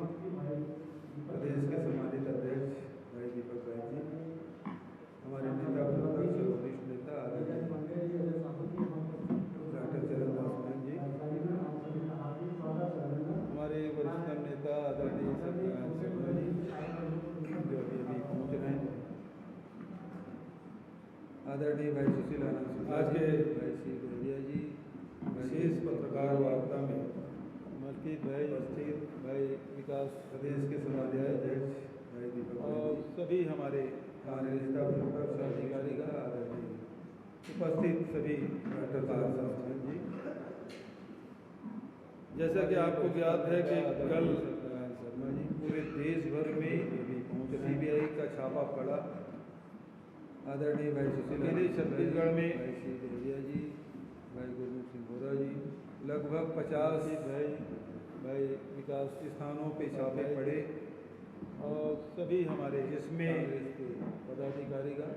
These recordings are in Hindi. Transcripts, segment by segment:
प्रदेश के सम्मानित अध्यक्ष भाई दीपक भाई जी, हमारे नेता प्रतिपक्ष वरिष्ठ नेता आदरणीय डॉक्टर चरणदास महंत जी, हमारे वरिष्ठ नेता आदरणीय सत्यनारायण शर्मा जी जो अभी पहुँच रहे हैं, आदरणीय भाई सुशील आनंद आज के भाई श्री डोरिया जी, विशेष पत्रकार वार्ता में मलकीत भाई स्थित भाई विकास प्रदेश के समाध्याय अध्यक्ष भाई दीपक और सभी हमारे नेता प्रतिपक्ष अधिकारीगण आदरणीय उपस्थित सभी पत्रकार संस्थान जी, जैसा कि आपको ज्ञात है कि कल शर्मा जी पूरे देश भर में CBI का छापा पड़ा। आदरणीय भाई सुशील छत्तीसगढ़ में भाई श्री डोरिया जी, भाई गुरमुख सिंह बोरा जी, लगभग 50 भाई विकास स्थानों पे छापे पड़े और सभी हमारे जिसमें पदाधिकारीगण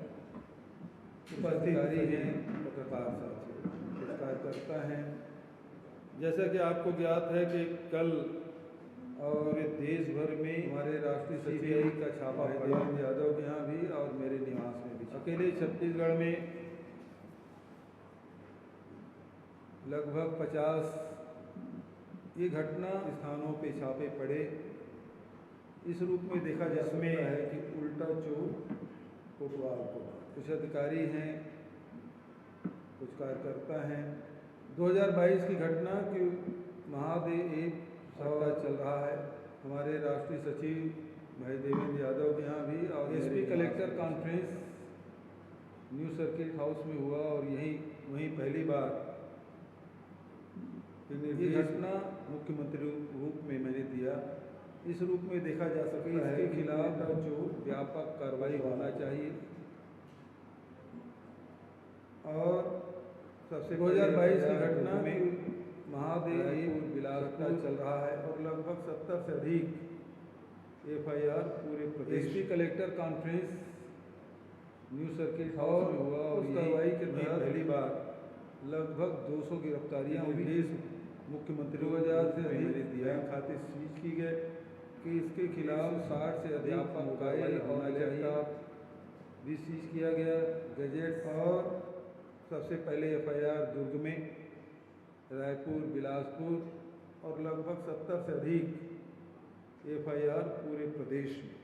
उपस्थित हैं, पत्रकार साथियों, कार्यकर्ता हैं। जैसा कि आपको ज्ञात है कि कल और देश भर में हमारे राष्ट्रीय CBI का छापा पड़ा, यादव के यहाँ भी और मेरे निवास में भी। अकेले छत्तीसगढ़ में लगभग 50 ये घटना स्थानों पे छापे पड़े। इस रूप में देखा जिसमें है कि उल्टा चोर कोतवाल को, कुछ अधिकारी हैं, कुछ कार्यकर्ता हैं। 2022 की घटना कि महादेव एक सप्ताह चल रहा है, हमारे राष्ट्रीय सचिव भाई देवेंद्र यादव के यहाँ भी और SP collector conference new circuit house में हुआ और वहीं पहली बार ये घटना मुख्यमंत्री रूप में मैंने दिया। इस रूप में देखा जा सकता है इसके खिलाफ जो व्यापक कार्रवाई होना चाहिए और सबसे 2022 की घटना में महादेव बिलासपुर चल रहा है और लगभग 70 से अधिक FIR पूरे प्रदेश। SP collector conference new circuit house में हुआ और उस कार्रवाई के तहत पहली बार लगभग 200 गिरफ्तारियां हुई। मुख्यमंत्री 2000 से अधिक बैंक खाते सीज की गए कि इसके खिलाफ 60 से अधिक मोबाइल और लैपटॉप भी सीज किया गया, गैजेट। और सबसे पहले FIR दुर्ग में, रायपुर, बिलासपुर और लगभग 70 से अधिक FIR पूरे प्रदेश में।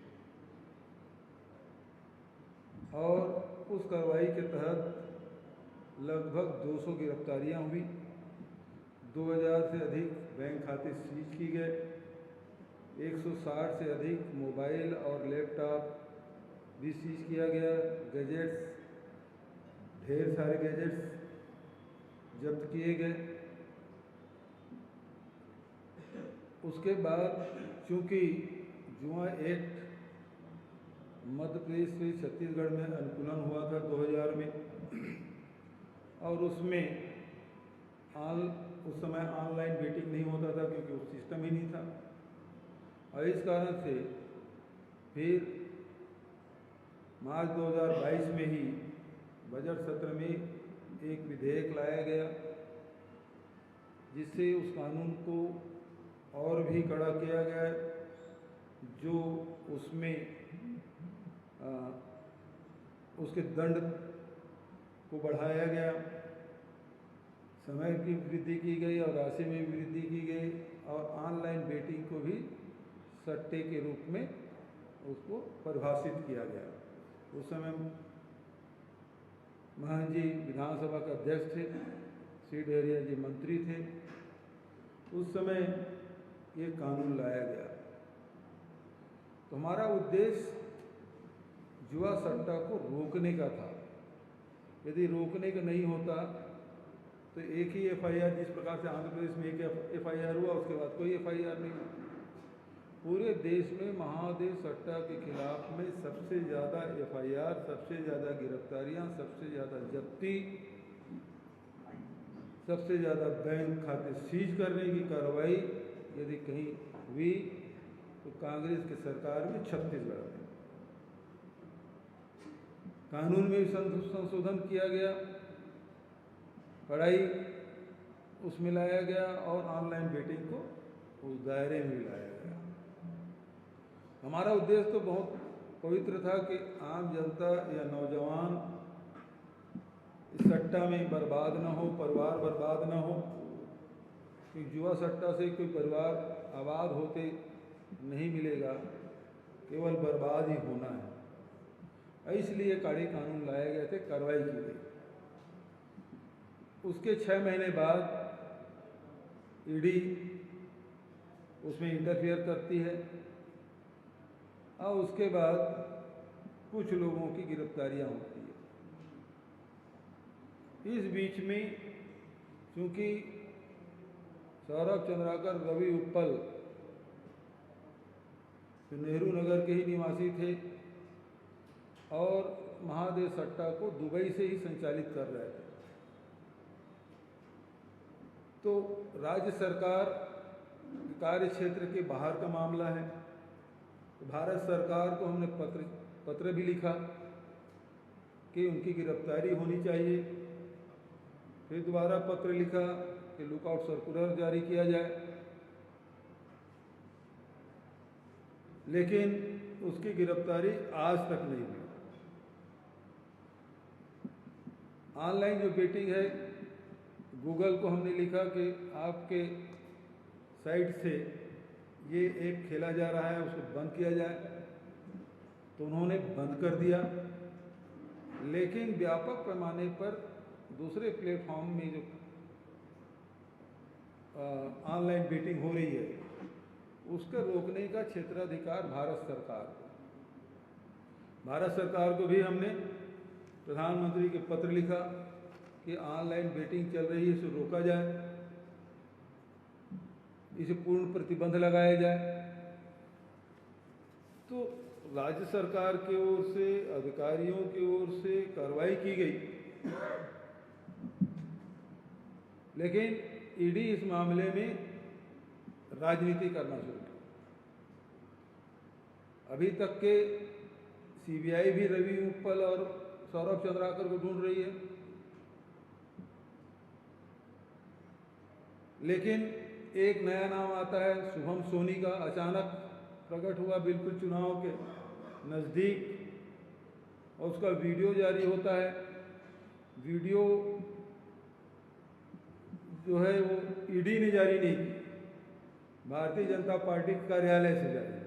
और उस कार्रवाई के तहत लगभग 200 गिरफ्तारियां हुई, 2000 से अधिक बैंक खाते सीज की गए, 160 से अधिक मोबाइल और लैपटॉप भी सीज किया गया, गैजेट्स, ढेर सारे गैजेट्स जब्त किए गए। उसके बाद चूंकि जुआ एक्ट मध्य प्रदेश से छत्तीसगढ़ में अनुकूलन हुआ था 2000 में और उसमें उस समय ऑनलाइन वेटिंग नहीं होता था क्योंकि उस सिस्टम ही नहीं था और इस कारण से फिर मार्च 2022 में ही बजट सत्र में एक विधेयक लाया गया जिससे उस कानून को और भी कड़ा किया गया, जो उसमें उसके दंड को बढ़ाया गया, समय की वृद्धि की गई और राशि में वृद्धि की गई और ऑनलाइन बेटिंग को भी सट्टे के रूप में उसको परिभाषित किया गया। उस समय महंत जी विधानसभा के अध्यक्ष थे, श्री डोरिया जी मंत्री थे। उस समय ये कानून लाया गया तो हमारा उद्देश्य जुआ सट्टा को रोकने का था। यदि रोकने का नहीं होता तो एक ही FIR, जिस प्रकार से आंध्र प्रदेश में एक FIR हुआ उसके बाद कोई FIR नहीं हुआ। पूरे देश में महादेव सट्टा के खिलाफ में सबसे ज़्यादा FIR, सबसे ज़्यादा गिरफ्तारियां, सबसे ज़्यादा जब्ती, सबसे ज़्यादा बैंक खाते सीज करने की कार्रवाई यदि कहीं हुई तो कांग्रेस की सरकार में छत्तीसगढ़ में। कानून में भी संशोधन किया गया, पढ़ाई उसमें लाया गया और ऑनलाइन बेटिंग को उस दायरे में लाया गया। हमारा उद्देश्य तो बहुत पवित्र था कि आम जनता या नौजवान इस सट्टा में बर्बाद ना हो, परिवार बर्बाद ना हो, क्योंकि जुआ सट्टा से कोई परिवार आबाद होते नहीं मिलेगा, केवल बर्बाद ही होना है। इसलिए कड़े कानून लाए गए थे, कार्रवाई की गई। उसके 6 महीने बाद ईडी उसमें इंटरफियर करती है और उसके बाद कुछ लोगों की गिरफ्तारियां होती है। इस बीच में चूंकि सौरभ चंद्राकर, रवि उत्पल जो नेहरू नगर के ही निवासी थे और महादेव सट्टा को दुबई से ही संचालित कर रहे थे, तो राज्य सरकार कार्य क्षेत्र के बाहर का मामला है। तो भारत सरकार को हमने पत्र भी लिखा कि उनकी गिरफ्तारी होनी चाहिए। फिर दोबारा पत्र लिखा कि लुकआउट सर्कुलर जारी किया जाए, लेकिन उसकी गिरफ्तारी आज तक नहीं हुई। ऑनलाइन जो बेटिंग है, गूगल को हमने लिखा कि आपके साइट से ये ऐप खेला जा रहा है, उसको बंद किया जाए, तो उन्होंने बंद कर दिया। लेकिन व्यापक पैमाने पर दूसरे प्लेटफॉर्म में जो ऑनलाइन बेटिंग हो रही है, उसको रोकने का क्षेत्राधिकार भारत सरकार को भी हमने प्रधानमंत्री के पत्र लिखा कि ऑनलाइन बेटिंग चल रही है, इसे रोका जाए, इसे पूर्ण प्रतिबंध लगाया जाए। तो राज्य सरकार की ओर से, अधिकारियों की ओर से कार्रवाई की गई, लेकिन ईडी इस मामले में राजनीति करना शुरू की। अभी तक के सीबीआई भी रवि उत्पल और सौरभ चंद्राकर को ढूंढ रही है, लेकिन एक नया नाम आता है शुभम सोनी का, अचानक प्रकट हुआ बिल्कुल चुनाव के नज़दीक, और उसका वीडियो जारी होता है। वीडियो जो है वो ईडी ने जारी नहीं की, भारतीय जनता पार्टी कार्यालय से जारी।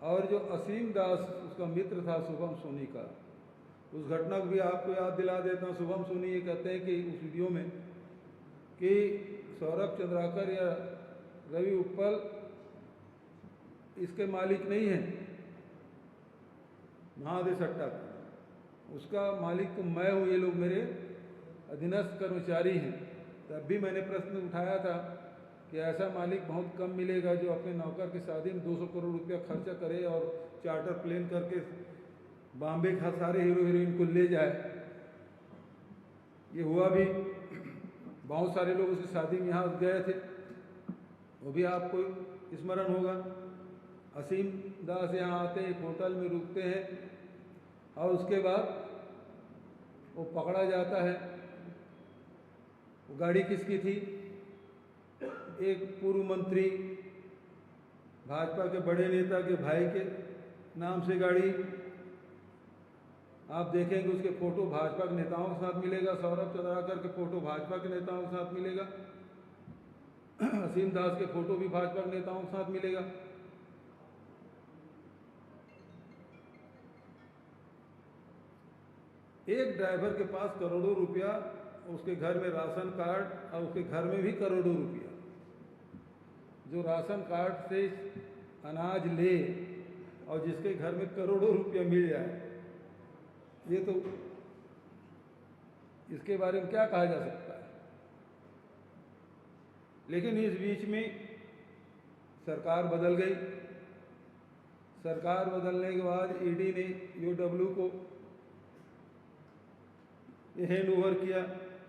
और जो असीम दास उसका मित्र था शुभम सोनी का, उस घटना को भी आपको याद दिला देता हूँ। शुभम सोनी ये कहते हैं कि उस वीडियो में कि सौरभ चंद्राकर या रवि उत्पल इसके मालिक नहीं हैं, महादेव सट्टा का, उसका मालिक तो मैं हूँ, ये लोग मेरे अधीनस्थ कर्मचारी हैं। तब भी मैंने प्रश्न उठाया था कि ऐसा मालिक बहुत कम मिलेगा जो अपने नौकर की शादी में 200 करोड़ रुपया खर्चा करे और चार्टर प्लेन करके बॉम्बे का सारे हीरो हीरोइन को ले जाए। ये हुआ भी, बहुत सारे लोग उसकी शादी में यहाँ गए थे, वो भी आपको स्मरण होगा। असीम दास यहाँ आते हैं, एक होटल में रुकते हैं और उसके बाद वो पकड़ा जाता है। वो गाड़ी किसकी थी? एक पूर्व मंत्री, भाजपा के बड़े नेता के भाई के नाम से गाड़ी। आप देखेंगे उसके फोटो भाजपा के नेताओं के साथ मिलेगा, सौरभ चंद्राकर के फोटो भाजपा के नेताओं के साथ मिलेगा, असीम दास के फोटो भी भाजपा के नेताओं के साथ मिलेगा। एक ड्राइवर के पास करोड़ों रुपया, उसके घर में राशन कार्ड और उसके घर में भी करोड़ों रुपया, जो राशन कार्ड से अनाज ले और जिसके घर में करोड़ों रुपया मिल जाए, ये तो इसके बारे में क्या कहा जा सकता है। लेकिन इस बीच में सरकार बदल गई। सरकार बदलने के बाद ईडी ने यूडब्ल्यू को हैंड ओवर किया,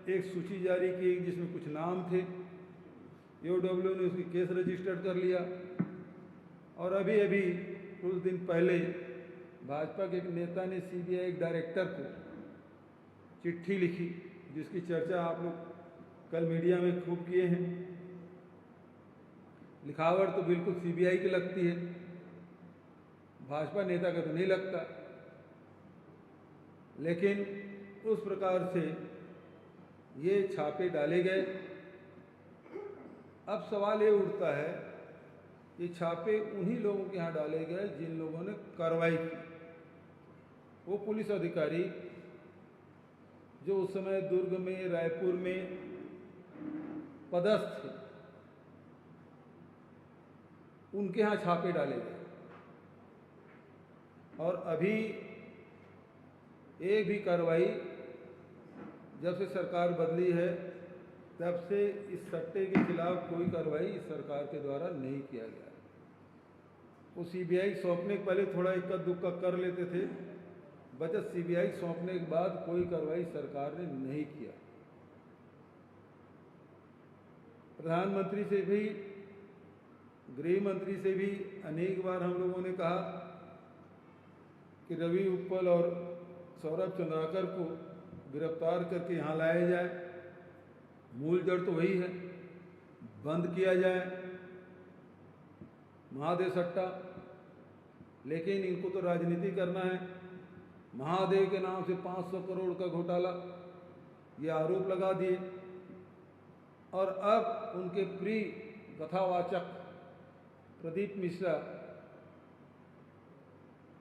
एक सूची जारी की जिसमें कुछ नाम थे। यूडब्ल्यू ने उसकी केस रजिस्टर्ड कर लिया और अभी अभी कुछ दिन पहले भाजपा के एक नेता ने सीबीआई एक डायरेक्टर को चिट्ठी लिखी, जिसकी चर्चा आप लोग कल मीडिया में खूब किए हैं। लिखावट तो बिल्कुल सीबीआई की लगती है। भाजपा नेता का तो नहीं लगता, लेकिन उस प्रकार से ये छापे डाले गए। अब सवाल ये उठता है, ये छापे उन्हीं लोगों के यहाँ डाले गए जिन लोगों ने कार्रवाई की। वो पुलिस अधिकारी जो उस समय दुर्ग में, रायपुर में पदस्थ थे, उनके यहाँ छापे डाले गए। और अभी एक भी कार्रवाई, जब से सरकार बदली है तब से इस सट्टे के खिलाफ कोई कार्रवाई इस सरकार के द्वारा नहीं किया गया। वो सीबीआई सौंपने के पहले थोड़ा इक्का दुक्का कर लेते थे, बचत सीबीआई सौंपने के बाद कोई कार्रवाई सरकार ने नहीं किया। प्रधानमंत्री से भी, गृह मंत्री से भी अनेक बार हम लोगों ने कहा कि रवि उत्पल और सौरभ चंद्राकर को गिरफ्तार करके यहाँ लाया जाए, मूल जड़ तो वही है, बंद किया जाए महादेव सट्टा। लेकिन इनको तो राजनीति करना है। महादेव के नाम से 500 करोड़ का घोटाला, ये आरोप लगा दिए। और अब उनके प्रिय कथावाचक प्रदीप मिश्रा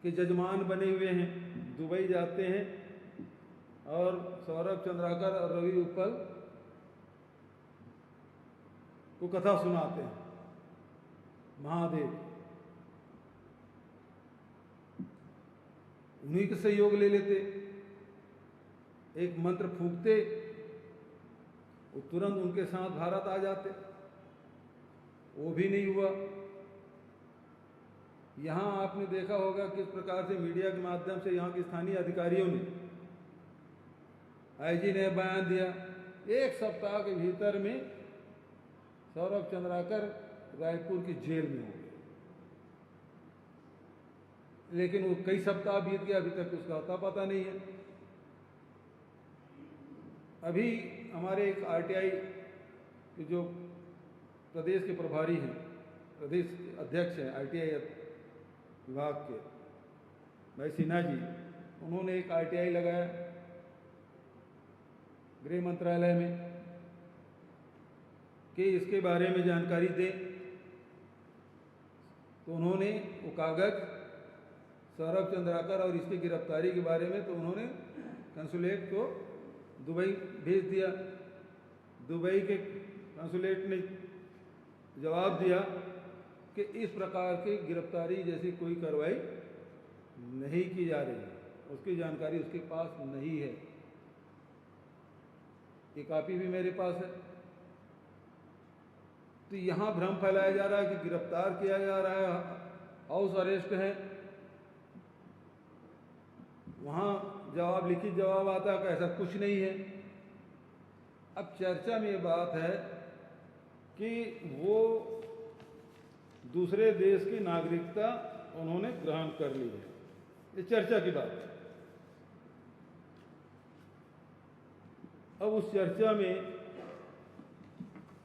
के जजमान बने हुए हैं, दुबई जाते हैं और सौरभ चंद्राकर और रवि उत्पल को कथा सुनाते हैं महादेव। उन्हीं के सहयोग ले लेते, एक मंत्र फूंकते, वो तुरंत उनके साथ भारत आ जाते। वो भी नहीं हुआ। यहाँ आपने देखा होगा किस प्रकार से मीडिया के माध्यम से यहाँ के स्थानीय अधिकारियों ने, आईजी ने बयान दिया, एक सप्ताह के भीतर में सौरभ चंद्राकर रायपुर की जेल में हो गए। लेकिन वो कई सप्ताह बीत गया, अभी तक उसका अता पता नहीं है। अभी हमारे एक आरटीआई के जो प्रदेश के प्रभारी हैं, प्रदेश अध्यक्ष हैं आरटीआई विभाग के, भाई सिन्हा जी, उन्होंने एक आरटीआई लगाया गृह मंत्रालय में कि इसके बारे में जानकारी दें। तो उन्होंने वो कागज सौरभ चंद्राकर और इसकी गिरफ्तारी के बारे में, तो उन्होंने कंसुलेट को दुबई भेज दिया। दुबई के कंसुलेट ने जवाब दिया कि इस प्रकार की गिरफ्तारी जैसी कोई कार्रवाई नहीं की जा रही है, उसकी जानकारी उसके पास नहीं है। ये कॉपी भी मेरे पास है। तो यहाँ भ्रम फैलाया जा रहा है कि गिरफ्तार किया जा रहा है, हाउस अरेस्ट है, वहाँ जवाब, लिखित जवाब आता है कि ऐसा कुछ नहीं है। अब चर्चा में ये बात है कि वो दूसरे देश की नागरिकता उन्होंने ग्रहण कर ली है, ये चर्चा की बात है। अब उस चर्चा में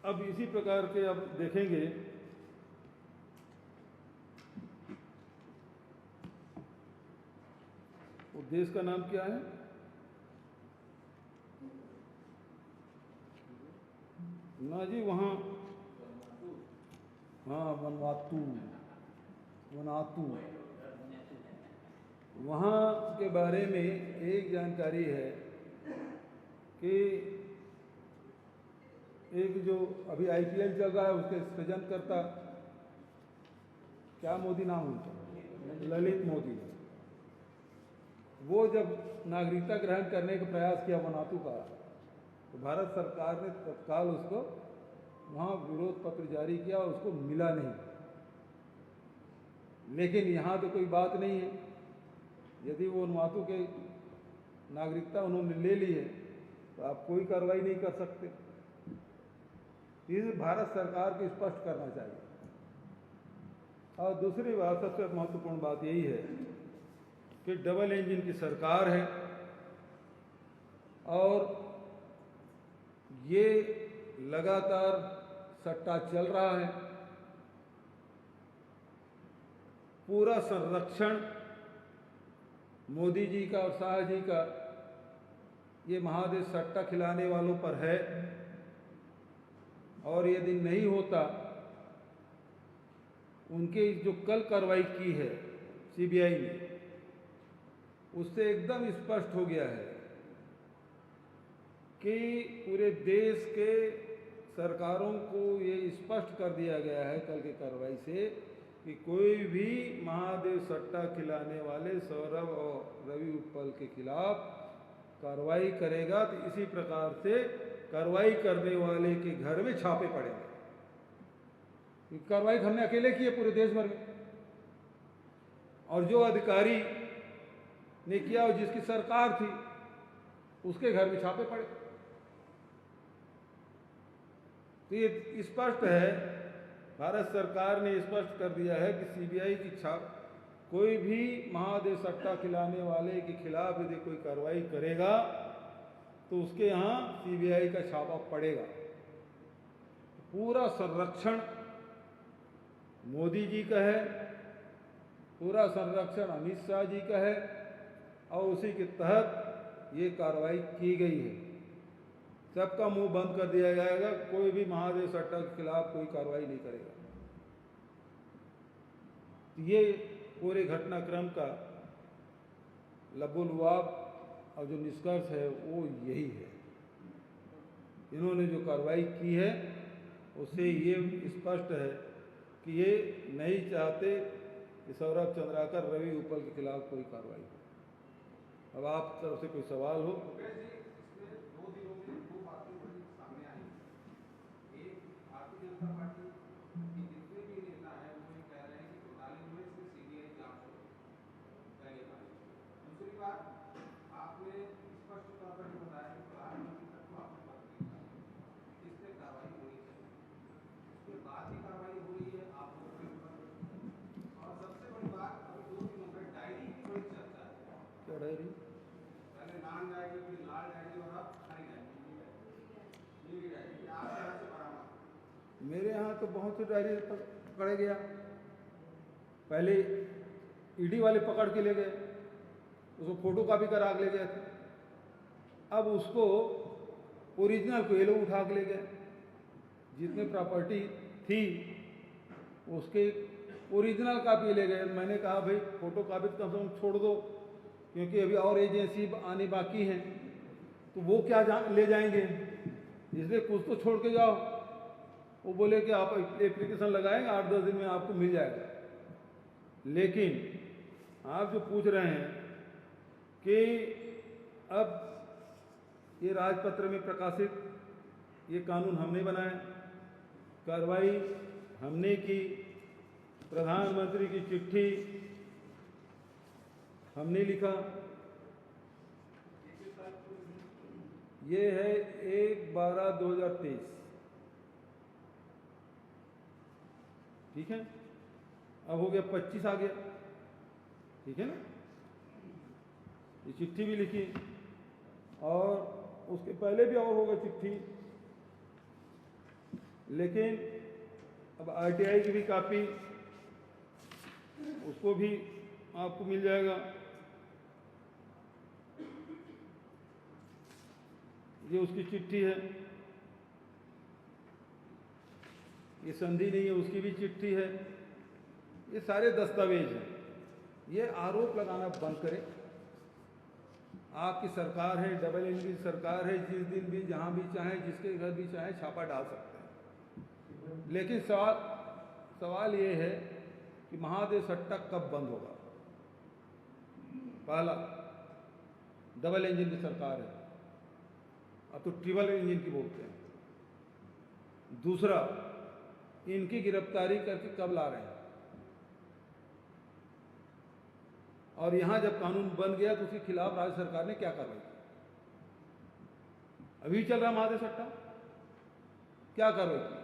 अब इसी प्रकार के अब देखेंगे वो देश का नाम क्या है, ना जी, वहाँ, हाँ, वनातू, वहाँ के बारे में एक जानकारी है कि एक जो अभी आईपीएल चल रहा है उसके सृजनकर्ता, क्या मोदी नाम उनका, ललित मोदी, वो जब नागरिकता ग्रहण करने का प्रयास किया वनातू का, तो भारत सरकार ने तत्काल उसको वहाँ विरोध पत्र जारी किया और उसको मिला नहीं। लेकिन यहाँ तो कोई बात नहीं है, यदि वो वनातू के नागरिकता उन्होंने ले ली है तो आप कोई कार्रवाई नहीं कर सकते। इस भारत सरकार को स्पष्ट करना चाहिए। और दूसरी बात, सबसे महत्वपूर्ण बात यही है कि डबल इंजन की सरकार है और ये लगातार सट्टा चल रहा है। पूरा संरक्षण मोदी जी का और शाह जी का ये महादेश सट्टा खिलाने वालों पर है। और यदि नहीं होता, उनके जो कल कार्रवाई की है सीबीआई ने, उससे एकदम स्पष्ट हो गया है कि पूरे देश के सरकारों को ये स्पष्ट कर दिया गया है कल की कार्रवाई से कि कोई भी महादेव सट्टा खिलाने वाले सौरभ और रवि उत्पल के खिलाफ कार्रवाई करेगा तो इसी प्रकार से कार्रवाई करने वाले के घर में छापे पड़ेंगे। कार्रवाई हमने अकेले की है पूरे देश भर में, और जो अधिकारी ने किया और जिसकी सरकार थी उसके घर में छापे पड़े। तो ये स्पष्ट है, भारत सरकार ने स्पष्ट कर दिया है कि सीबीआई की छाप कोई भी महादेव सट्टा खिलाने वाले के खिलाफ यदि कोई कार्रवाई करेगा तो उसके यहाँ सीबीआई का छापा पड़ेगा। पूरा संरक्षण मोदी जी का है, पूरा संरक्षण अमित शाह जी का है, और उसी के तहत ये कार्रवाई की गई है। सबका मुंह बंद कर दिया जाएगा, कोई भी महादेव सट्टा के खिलाफ कोई कार्रवाई नहीं करेगा। ये पूरे घटनाक्रम का लबोलुआब और जो निष्कर्ष है वो यही है। इन्होंने जो कार्रवाई की है उससे ये स्पष्ट है कि ये नहीं चाहते कि सौरभ चंद्राकर रवि उत्पल के खिलाफ कोई कार्रवाई हो। अब आप तरफ से कोई सवाल हो? मेरे यहाँ तो बहुत सी डायरी पकड़े गया। पहले ईडी वाले पकड़ के ले गए, उसको फोटो कॉपी करा के ले गए थे। अब उसको ओरिजिनल को ये लोग उठा के ले गए। जितने प्रॉपर्टी थी उसके ओरिजिनल कॉपी ले गए। मैंने कहा भाई फोटो कॉपी तो कम से कम छोड़ दो, क्योंकि अभी और एजेंसी आने बाकी हैं, तो वो क्या ले जाएंगे, इसलिए कुछ तो छोड़ के जाओ। वो बोले कि आप एप्लीकेशन लगाएंगे 8-10 दिन में आपको मिल जाएगा। लेकिन आप जो पूछ रहे हैं कि अब ये राजपत्र में प्रकाशित ये कानून हमने बनाया, कार्रवाई हमने की, प्रधानमंत्री की चिट्ठी हमने लिखा। ये है 1/12/2023, ठीक है। अब हो गया 25 आ गया, ठीक है ना। ये चिट्ठी भी लिखी और उसके पहले भी और होगा चिट्ठी, लेकिन अब आरटीआई की भी कॉपी उसको भी आपको मिल जाएगा। ये उसकी चिट्ठी है, ये संधि नहीं है, उसकी भी चिट्ठी है। ये सारे दस्तावेज हैं। ये आरोप लगाना बंद करें। आपकी सरकार है, डबल इंजन की सरकार है, जिस दिन भी जहां भी चाहे जिसके घर भी चाहे छापा डाल सकते हैं। लेकिन सवाल ये है कि महादेव सट्टा कब बंद होगा। पहला, डबल इंजन की सरकार है, अब तो ट्रिपल इंजन की बोलते हैं। दूसरा, इनकी गिरफ्तारी करके कब ला रहे हैं, और यहां जब कानून बन गया तो उसके खिलाफ राज्य सरकार ने क्या कार्रवाई की। अभी चल रहा महादेव सट्टा, क्या कार्रवाई की।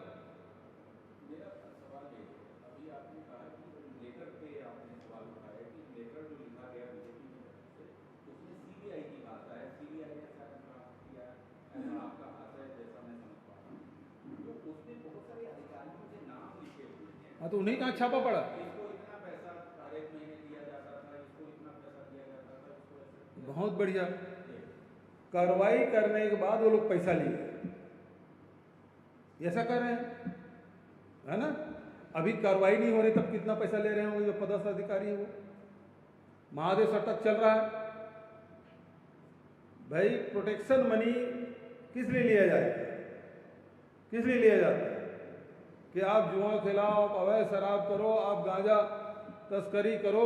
मेरा सवाल ये है, अभी आपने कहा कि लेटर पे आपने सवाल उठाया कि लेटर जो लिखा गया बीजेपी की तरफ से उसमें सीबीआई की बात है, सीबीआई ने ऐसा किया, ऐसा आपका हाथ है जैसा मैं समझ पा रहा हूँ। तो उसमें बहुत सारे अधिकारियों के नाम लिखे हुए हैं। हाँ, तो उन्हीं कहाँ छापा पड़ा। इसको इतना पैसा सारे बहुत बढ़िया। कार्रवाई करने के बाद वो लोग पैसा लिए, ऐसा कर रहे हैं, है ना। अभी कार्रवाई नहीं हो रही तब कितना पैसा ले रहे होंगे जो पदस्थ अधिकारी है वो। महादेव सट्टा चल रहा है भाई। प्रोटेक्शन मनी किस लिए लिया जाएगा, किस लिए लिया जाता है कि आप जुआ खिलाओ, आप अवैध शराब करो, आप गांजा तस्करी करो,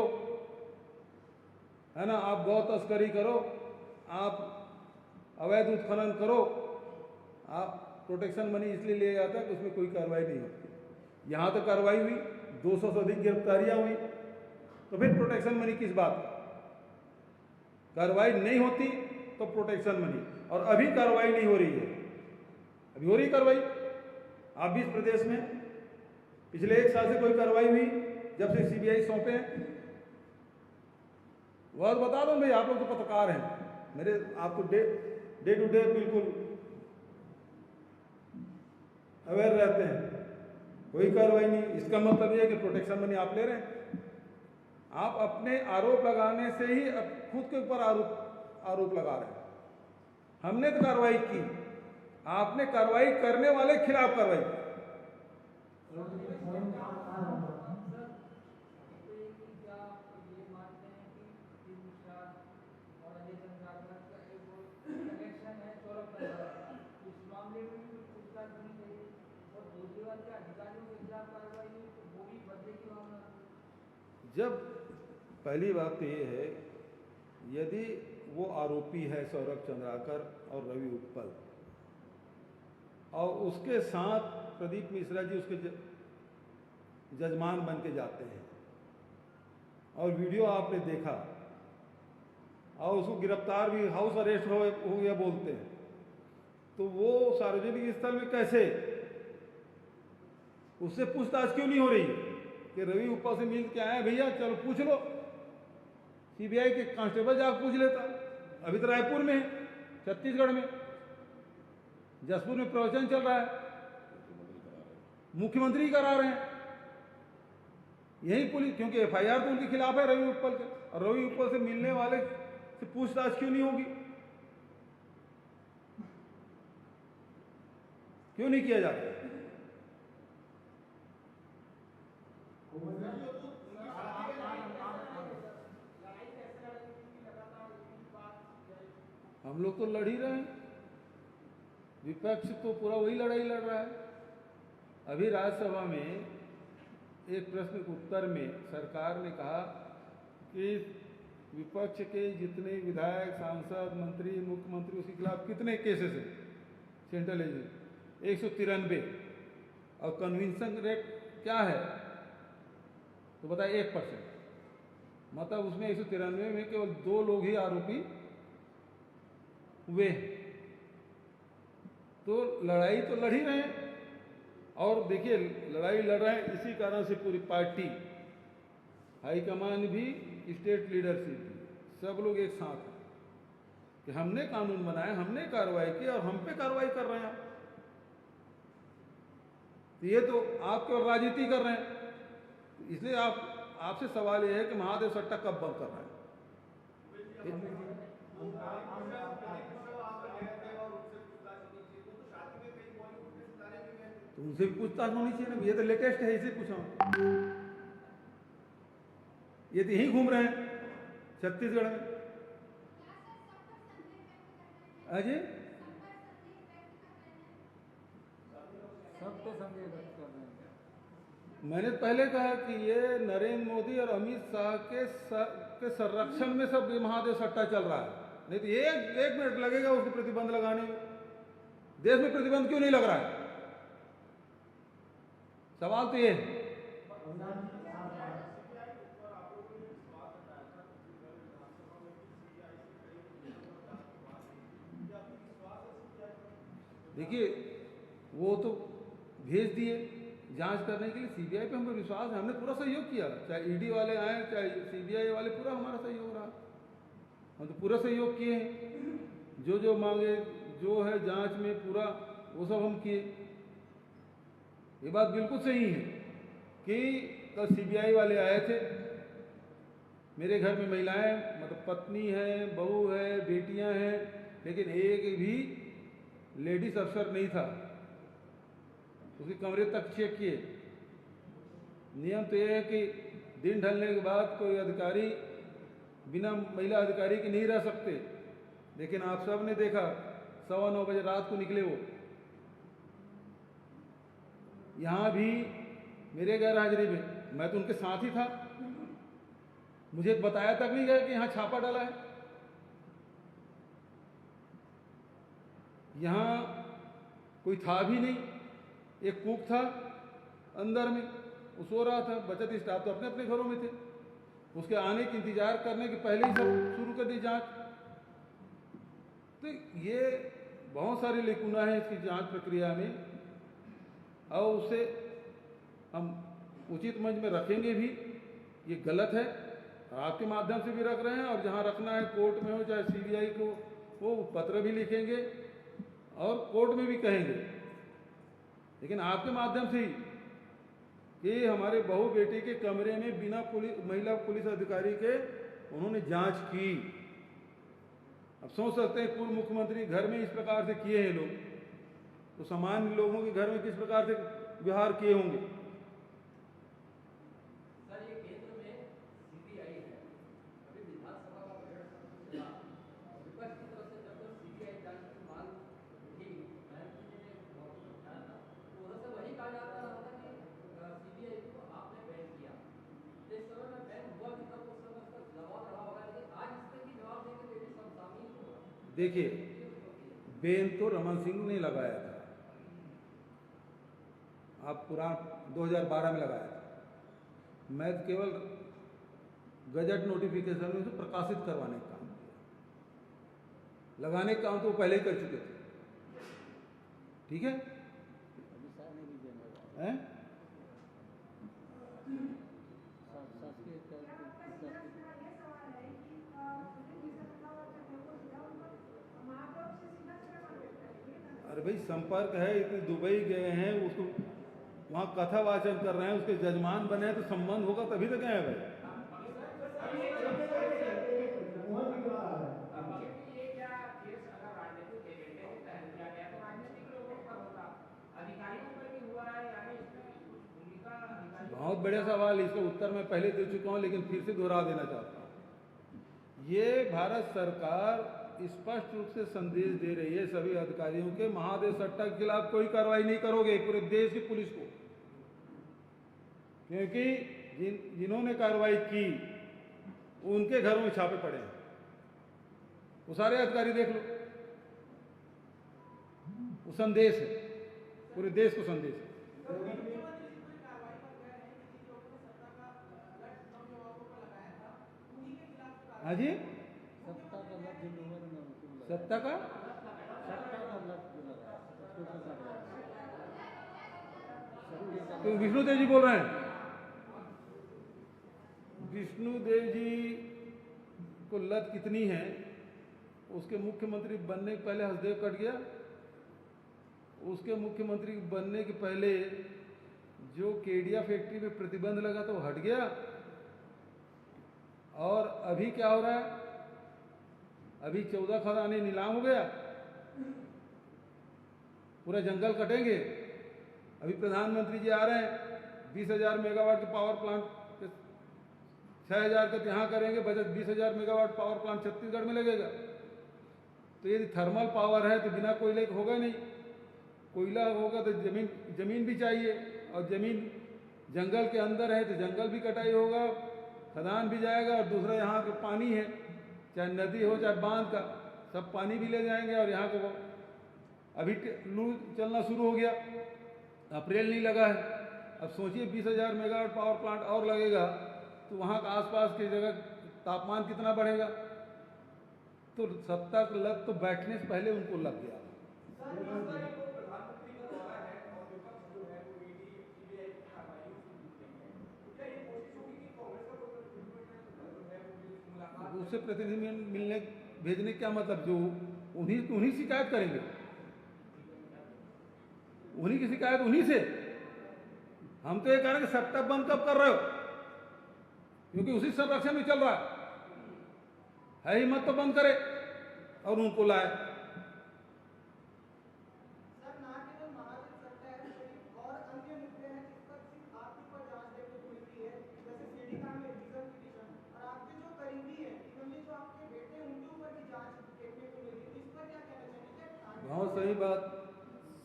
है ना, आप गौ तस्करी करो, आप अवैध उत्खनन करो। आप प्रोटेक्शन मनी इसलिए लिया जाता है कि उसमें कोई कार्रवाई नहीं होती। यहाँ तो कार्रवाई हुई, 200 से अधिक गिरफ्तारियाँ हुई, तो फिर प्रोटेक्शन मनी किस बात का? कार्रवाई नहीं होती तो प्रोटेक्शन मनी। और अभी कार्रवाई नहीं हो रही है, अभी हो रही कार्रवाई। आप भी इस प्रदेश में पिछले 1 साल से कोई कार्रवाई हुई जब से सीबीआई सौंपे हैं? वह बता दो भाई, आप लोग तो पत्रकार हैं मेरे, आप तो डे टू डे बिल्कुल अवेयर रहते हैं। कोई कार्रवाई नहीं। इसका मतलब यह है कि प्रोटेक्शन मनी आप ले रहे हैं। आप अपने आरोप लगाने से ही खुद के ऊपर आरोप लगा रहे हैं। हमने तो कार्रवाई की, आपने कार्रवाई करने वाले के खिलाफ कार्रवाई की। जब पहली बात तो ये है, यदि वो आरोपी है सौरभ चंद्राकर और रवि उत्पल, और उसके साथ प्रदीप मिश्रा जी उसके जजमान बन के जाते हैं, और वीडियो आपने देखा, और उसको गिरफ्तार भी, हाउस अरेस्ट हो गया बोलते हैं, तो वो सार्वजनिक स्थल में कैसे, उससे पूछताछ क्यों नहीं हो रही कि रवि उत्पल से मिल के आए भैया, चलो पूछ लो। सीबीआई के कांस्टेबल जाकर पूछ लेता। अभी तो रायपुर में है, छत्तीसगढ़ में, जसपुर में प्रवचन चल रहा है, मुख्यमंत्री करा रहे हैं यही पुलिस, क्योंकि एफआईआर तो उनके खिलाफ है रवि उत्पल के। और रवि उत्पल से मिलने वाले से पूछताछ क्यों नहीं होगी, क्यों नहीं किया जाता? हम लोग तो लड़ ही रहे हैं, विपक्ष तो पूरा वही लड़ाई लड़ रहा है। अभी राज्यसभा में एक प्रश्न के उत्तर में सरकार ने कहा कि विपक्ष के जितने विधायक, सांसद, मंत्री, मुख्यमंत्री, उसके खिलाफ कितने केसेस हैं सेंट्रल एजेंसी, 193, और कन्विंसन रेट क्या है तो बताए 1%। मतलब उसमें 193 में केवल 2 लोग ही आरोपी हुए। तो लड़ाई तो लड़ ही रहे हैं। और देखिए, लड़ाई लड़ रहे हैं इसी कारण से पूरी पार्टी, हाईकमान भी, स्टेट लीडरशिप भी, सब लोग एक साथ हैं कि हमने कानून बनाया, हमने कार्रवाई की और हम पे कार्रवाई कर रहे हैं। तो ये तो आप केवल राजनीति कर रहे हैं। इसलिए आपसे सवाल ये है कि महादेव सट्टा कब बंद कर रहा है? तो उनसे भी पूछताछ होनी चाहिए ना। ये तो लेटेस्ट है, इसे पूछा, ये तो यहीं घूम रहे हैं छत्तीसगढ़ में। अजय सब तो संदेह व्यक्त कर रहे हैं। मैंने पहले कहा कि ये नरेंद्र मोदी और अमित शाह के संरक्षण में सब महादेव सट्टा चल रहा है। नहीं तो एक मिनट लगेगा उसको प्रतिबंध लगाने में। देश में प्रतिबंध क्यों नहीं लग रहा है? सवाल तो ये है। देखिए, वो तो भेज दिए जांच करने के लिए। सीबीआई पे हमको विश्वास है, हमने पूरा सहयोग किया, चाहे ईडी वाले आए चाहे सीबीआई वाले, पूरा हमारा सहयोग रहा। हम तो पूरा सहयोग किए हैं, जो मांगे, जो है जांच में पूरा, वो सब हम किए। ये बात बिल्कुल सही है कि कल सीबीआई वाले आए थे, मेरे घर में महिलाएं मतलब पत्नी है, बहू है, बेटियां हैं, लेकिन एक भी लेडीज अफसर नहीं था। उसके कमरे तक चेक किए। नियम तो यह है कि दिन ढलने के बाद कोई अधिकारी बिना महिला अधिकारी के नहीं रह सकते, लेकिन आप सब ने देखा 9:15 बजे रात को निकले वो। यहाँ भी मेरे गैर हाजिरी में, मैं तो उनके साथ ही था, मुझे बताया तक नहीं गया कि यहाँ छापा डाला है। यहाँ कोई था भी नहीं, एक कुक था अंदर में, वो सो रहा था, बचत स्टाफ तो अपने अपने घरों में थे। उसके आने के इंतजार करने के पहले ही सब शुरू कर दी जांच। तो ये बहुत सारी लेकुना है इसकी जांच प्रक्रिया में, और उसे हम उचित मंच में रखेंगे भी। ये गलत है, आपके माध्यम से भी रख रहे हैं, और जहां रखना है कोर्ट में हो चाहे सीबीआई को, वो पत्र भी लिखेंगे और कोर्ट में भी कहेंगे, लेकिन आपके माध्यम से ही कि हमारे बहू बेटी के कमरे में बिना महिला पुलिस अधिकारी के उन्होंने जांच की। अब सोच सकते हैं पूर्व मुख्यमंत्री घर में इस प्रकार से किए हैं लोग, तो सामान्य लोगों के घर में किस प्रकार से व्यवहार किए होंगे। सर, ये केंद्र में सीबीआई है, अभी विधानसभा का बजट चला, विपक्ष की तरफ से जब सीबीआई जांच की मांग उठी, मैंने मौजूद उठाया था, तो उधर से वही कहा जाता रहा था कि सीबीआई को आपने बैन किया। इस समय में बैन हुआ भी तब उस समय उसका जवाब रहा होगा, लेकिन आज इस पर भी जवाब देंगे तो भी सब शामिल होगा। देखिए, बैन तो रमन सिंह ने लगाया था, आप पुराना 2012 में लगाया था। मैं तो केवल गजट नोटिफिकेशन में से प्रकाशित करवाने का काम किया, लगाने का काम तो पहले ही कर चुके थे। ठीक है, हैं? अरे भाई, संपर्क है, इतने दुबई गए हैं, उसको वहाँ कथा वाचन कर रहे हैं, उसके जजमान बने हैं, तो संबंध होगा तभी तो गए हैं भाई। बहुत बढ़िया सवाल, इसका उत्तर मैं पहले दे चुका हूँ, लेकिन फिर से दोहरा देना चाहता हूँ। ये भारत सरकार स्पष्ट रूप से संदेश दे रही है सभी अधिकारियों के, महादेव सट्टा के खिलाफ कोई कार्रवाई नहीं करोगे पूरे देश की पुलिस को, क्योंकि जिन्होंने कार्रवाई की उनके घरों में छापे पड़े हैं। वो सारे अधिकारी देख लो, वो संदेश है, पूरे देश को संदेश है। हाँ जी, सत्ता का तो विष्णुदेव जी बोल रहे हैं। विष्णुदेव जी को लत कितनी है, उसके मुख्यमंत्री बनने के पहले हसदेव कट गया, उसके मुख्यमंत्री बनने के पहले जो केडिया फैक्ट्री में प्रतिबंध लगा तो हट गया, और अभी क्या हो रहा है, अभी 14 खदानें नीलाम हो गया, पूरा जंगल कटेंगे। अभी प्रधानमंत्री जी आ रहे हैं, 20,000 मेगावाट के पावर प्लांट 6,000 का यहाँ करेंगे, budget 20,000 megawatt power plant Chhattisgarh में लगेगा। तो यदि थर्मल पावर है तो बिना कोयले होगा नहीं, कोयला होगा तो जमीन भी चाहिए, और जमीन जंगल के अंदर है तो जंगल भी कटाई होगा, खदान भी जाएगा, और दूसरा यहाँ के पानी है, चाहे नदी हो चाहे बांध का, सब पानी भी ले जाएंगे। और यहाँ को अभी लू चलना शुरू हो गया, अप्रैल नहीं लगा है, अब सोचिए 20,000 मेगावाट पावर प्लांट और लगेगा तो वहाँ का आसपास की जगह तापमान कितना बढ़ेगा। तो सत्ता का लत तो बैठने से पहले उनको लग गया। उससे प्रतिनिधि मिलने भेजने क्या मतलब, जो उन्हीं शिकायत करेंगे, उन्हीं की शिकायत उन्हीं से। हम तो ये कह रहे हैं कि सट्टा बंद कब कर रहे हो, क्योंकि उसी संरक्षण में चल रहा है ही मत तो बंद करे और उनको लाए। सर, ना केवल महादेव सरकार और अन्य मुद्दे हैं जिस पर सिर्फ आप ही पर जांच देखने को मिलती है, जैसे सीडी कांड में रीजन पिटीशन, और आपके जो करीबी हैं, इवनली जो आपके बेटे हैं, उनके ऊपर भी जांच देखने को मिलती है। इस पर क्या कहना चाहेंगे? बहुत सही बात।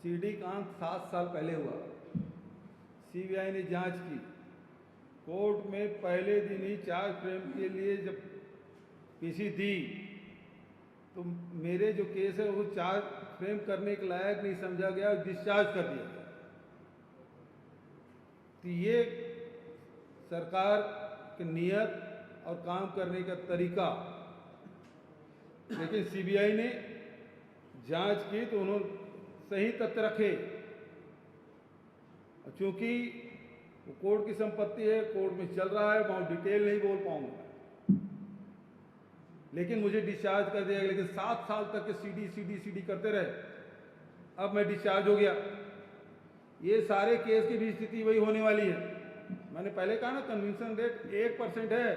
सीडी कांड 7 साल पहले हुआ, सीबीआई ने जांच की, कोर्ट में पहले दिन ही चार्ज फ्रेम के लिए जब पीसी दी तो मेरे जो केस है वो चार्ज फ्रेम करने के लायक नहीं समझा गया, डिस्चार्ज कर दिया गया। तो ये सरकार की नियत और काम करने का तरीका। लेकिन सीबीआई ने जांच की तो उन्होंने सही तथ्य रखे। चूंकि वो कोर्ट की संपत्ति है, कोर्ट में चल रहा है, बहुत डिटेल नहीं बोल पाऊंगा, लेकिन मुझे डिस्चार्ज कर दिया गया। लेकिन 7 साल तक के सीडी करते रहे, अब मैं डिस्चार्ज हो गया। ये सारे केस की भी स्थिति वही होने वाली है। मैंने पहले कहा ना, कन्विक्शन रेट 1% है,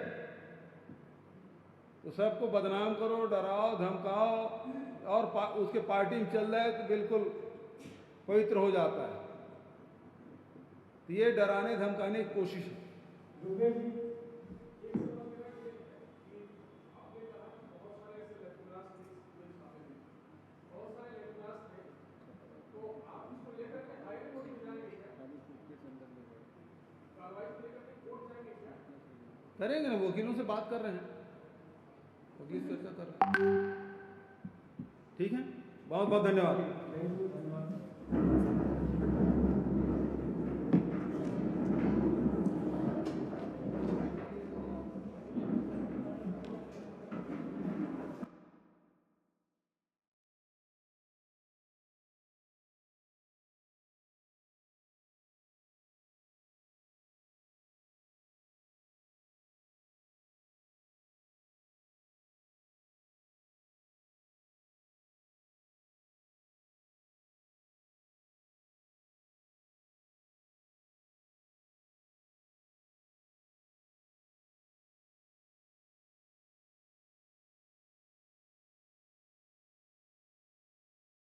तो सबको बदनाम करो, डराओ, धमकाओ और उसके पार्टी में चल रहा है तो बिल्कुल पवित्र हो जाता है। तो ये डराने धमकाने की कोशिश है। करेंगे ना, वकीलों से बात कर रहे हैं, वकील चर्चा कर रहे हैं। ठीक है, बहुत बहुत धन्यवाद।